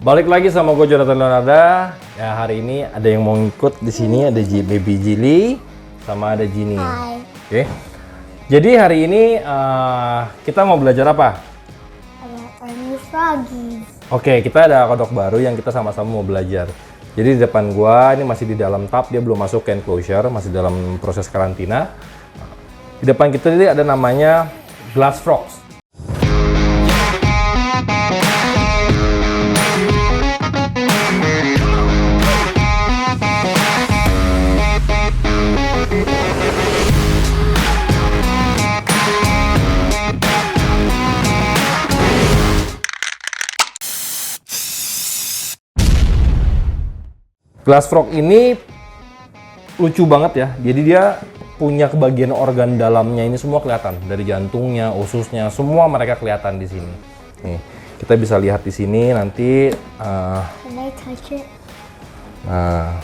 Balik lagi sama gue Jonathan Leonarda. Ya hari ini ada yang mau ngikut di sini, ada Baby Jili sama ada Jini. Hai. Oke. Jadi hari ini kita mau belajar apa? Ada new froggies. Oke, kita ada kodok baru yang kita sama-sama mau belajar. Jadi di depan gua ini masih di dalam tub, dia belum masuk ke enclosure, masih dalam proses karantina. Di depan kita ini ada namanya glass frogs. Glass frog ini lucu banget ya. Jadi dia punya kebagian organ dalamnya ini semua kelihatan, dari jantungnya, ususnya, semua mereka kelihatan di sini. Nih, kita bisa lihat di sini nanti. Can I touch it? Nah,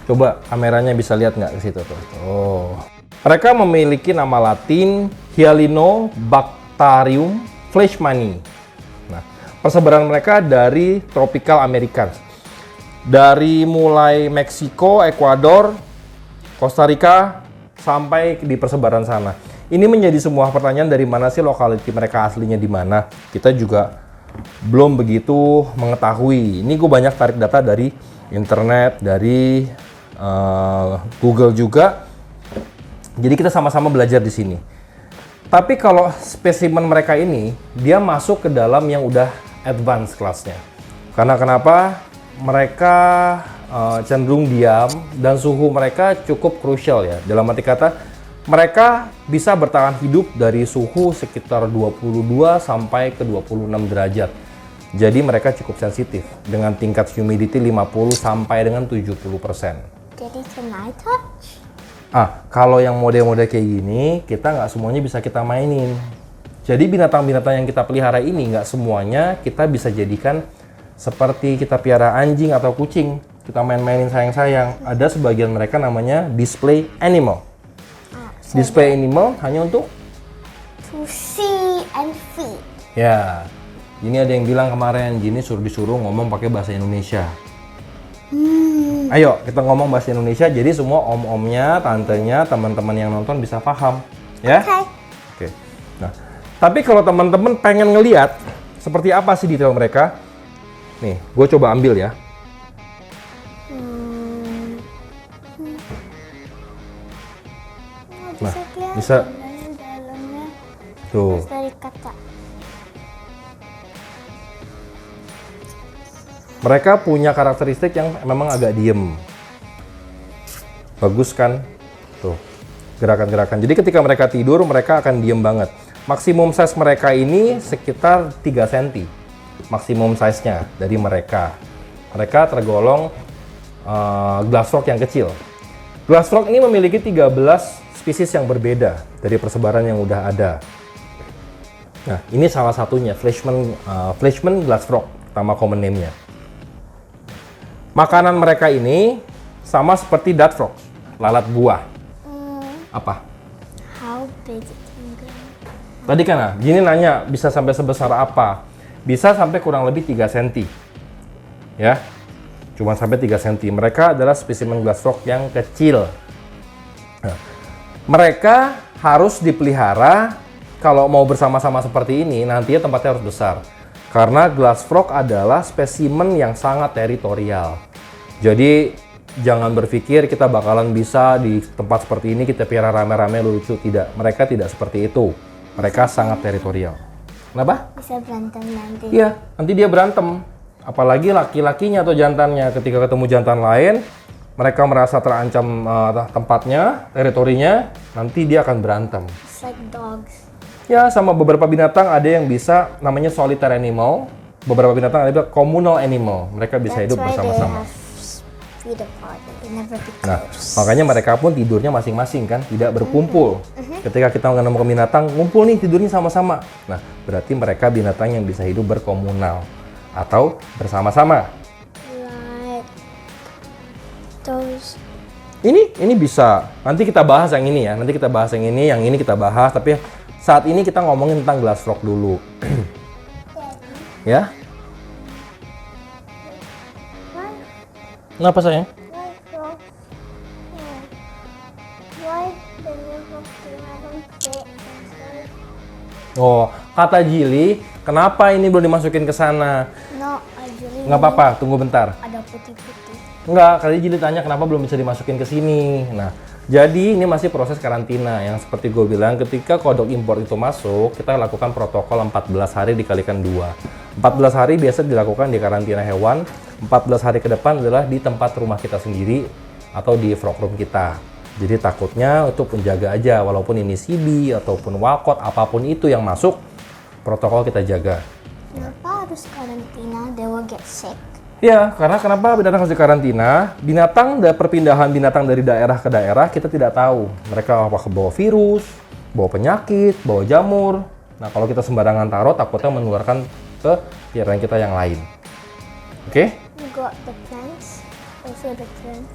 coba kameranya bisa lihat nggak ke situ tuh. Oh, mereka memiliki nama Latin Hyalinobacterium fleischmanni. Nah, persebaran mereka dari tropical Americans. Dari mulai Meksiko, Ekuador, Costa Rica, sampai di persebaran sana. Ini menjadi sebuah pertanyaan dari mana sih lokaliti mereka aslinya di mana. Kita juga belum begitu mengetahui. Ini gue banyak tarik data dari internet, dari Google juga. Jadi kita sama-sama belajar di sini. Tapi kalau spesimen mereka ini, dia masuk ke dalam yang udah advance kelasnya. Karena kenapa? Mereka cenderung diam dan suhu mereka cukup krusial ya. Dalam arti kata, mereka bisa bertahan hidup dari suhu sekitar 22 sampai ke 26 derajat. Jadi mereka cukup sensitif dengan tingkat humidity 50 sampai dengan 70%. Daddy, can I touch? Kalau yang model-model kayak gini, kita nggak semuanya bisa kita mainin. Jadi binatang-binatang yang kita pelihara ini nggak semuanya kita bisa jadikan seperti kita piara anjing atau kucing, kita main-mainin sayang-sayang. Ada sebagian mereka namanya display animal. Display animal hanya untuk To see and feed. ya. Ini ada yang bilang kemarin, Gini disuruh ngomong pakai bahasa Indonesia. Ayo kita ngomong bahasa Indonesia, jadi semua om-omnya, tantenya, teman-teman yang nonton bisa paham, ya? Oke. Nah, tapi kalau teman-teman pengen ngeliat seperti apa sih detail mereka, nih, gue coba ambil ya. Nah, bisa. Dalamnya. Tuh. Terus dari kaca. Mereka punya karakteristik yang memang agak diem. Bagus kan? Tuh, gerakan-gerakan. Jadi ketika mereka tidur, mereka akan diem banget. Maksimum size mereka ini sekitar 3 cm. Maksimum size-nya dari mereka. Mereka tergolong glass frog yang kecil. Glass frog ini memiliki 13 spesies yang berbeda dari persebaran yang udah ada. Nah, ini salah satunya, Fleischmann glass frog, nama common name-nya. Makanan mereka ini sama seperti dart frog, lalat buah. Apa? How big it can go? Tadi kan, Gini nanya bisa sampai sebesar apa? Bisa sampai kurang lebih 3 cm. Ya, cuma sampai 3 cm. Mereka adalah spesimen glass frog yang kecil. Nah, mereka harus dipelihara. Kalau mau bersama-sama seperti ini, nantinya tempatnya harus besar. Karena glass frog adalah spesimen yang sangat teritorial. Jadi jangan berpikir kita bakalan bisa di tempat seperti ini kita pelihara rame-rame lucu. Tidak, mereka tidak seperti itu. Mereka sangat teritorial. Kenapa? Bisa berantem nanti. Iya, nanti dia berantem. Apalagi laki-lakinya atau jantannya. Ketika ketemu jantan lain, mereka merasa terancam tempatnya, teritorinya, nanti dia akan berantem. It's like dogs. Ya, sama beberapa binatang ada yang bisa namanya solitary animal. Beberapa binatang ada communal animal. Mereka bisa hidup bersama-sama. Feet apart. They never be close. Nah, makanya mereka pun tidurnya masing-masing kan, tidak berkumpul. Ketika kita menemukan binatang, ngumpul nih tidurnya sama-sama. Nah, berarti mereka binatang yang bisa hidup berkomunal atau bersama-sama. Like those. Ini bisa. Nanti kita bahas yang ini ya. Nanti kita bahas yang ini kita bahas. Tapi saat ini kita ngomongin tentang glass frog dulu. Ya. Kenapa sayang? Why frog? Why the little haven't fit inside? Oh, kata Jili, kenapa ini belum dimasukin ke sana? No, actually. Nggak apa-apa, tunggu bentar. Ada putih-putih. Enggak, kali Jili tanya kenapa belum bisa dimasukin ke sini. Nah, jadi ini masih proses karantina yang seperti gue bilang, ketika kodok impor itu masuk, kita lakukan protokol 14 hari dikalikan 2. 14 hari biasa dilakukan di karantina hewan, 14 hari ke depan adalah di tempat rumah kita sendiri atau di frog room kita. Jadi takutnya untuk menjaga aja, walaupun ini CB ataupun walcott, apapun itu yang masuk, protokol kita jaga. Kenapa harus karantina? They will get sick. Ya, karena kenapa binatang harus dikarantina? Perpindahan binatang dari daerah ke daerah kita tidak tahu. Mereka apakah bawa virus, bawa penyakit, bawa jamur. Nah, kalau kita sembarangan taruh, takutnya menularkan ke piaraan kita yang lain. Oke? You got the plants. Also the plants.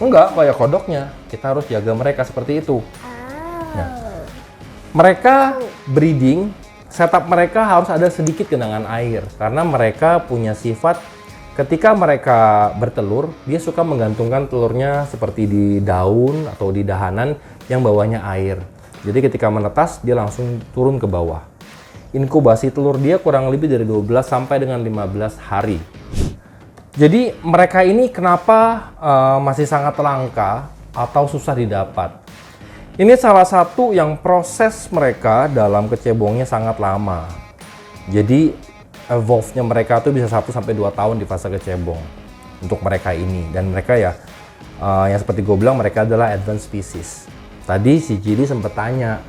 Enggak, kayak kodoknya. Kita harus jaga mereka seperti itu. Ah. Mereka breeding, setup mereka harus ada sedikit genangan air. Karena mereka punya sifat, ketika mereka bertelur, dia suka menggantungkan telurnya seperti di daun atau di dahanan yang bawahnya air. Jadi ketika menetas, dia langsung turun ke bawah. Inkubasi telur dia kurang lebih dari 12 sampai dengan 15 hari. Jadi mereka ini kenapa masih sangat langka atau susah didapat? Ini salah satu yang proses mereka dalam kecebongnya sangat lama. Jadi evolve-nya mereka tuh bisa 1 sampai 2 tahun di fase kecebong untuk mereka ini. Dan mereka ya yang seperti gue bilang, mereka adalah advanced species. Tadi si Jili sempat tanya,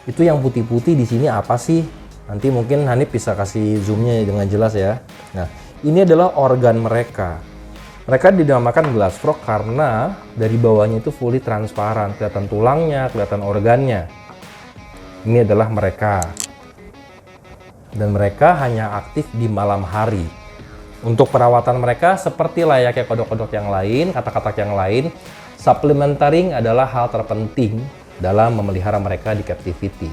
itu yang putih-putih di sini apa sih? Nanti mungkin Hanif bisa kasih zoomnya dengan jelas ya. Nah, ini adalah organ mereka. Mereka dinamakan glass frog karena dari bawahnya itu fully transparan, kelihatan tulangnya, kelihatan organnya. Ini adalah mereka. Dan mereka hanya aktif di malam hari. Untuk perawatan mereka seperti layaknya kodok-kodok yang lain, katak-katak yang lain, supplementing adalah hal terpenting dalam memelihara mereka di captivity.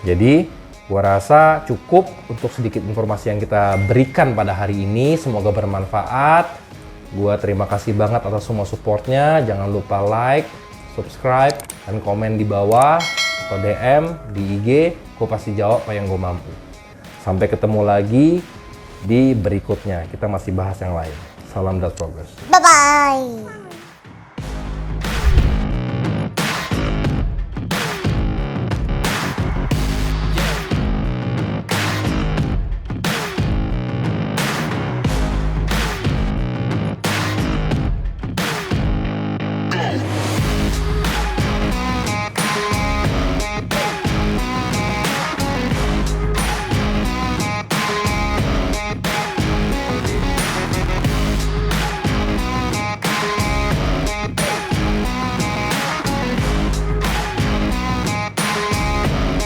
Jadi, gua rasa cukup untuk sedikit informasi yang kita berikan pada hari ini. Semoga bermanfaat. Gua terima kasih banget atas semua supportnya. Jangan lupa like, subscribe, dan komen di bawah atau DM di IG. Gua pasti jawab apa yang gue mampu. Sampai ketemu lagi di berikutnya. Kita masih bahas yang lain. Salam Dad Progress. Bye-bye.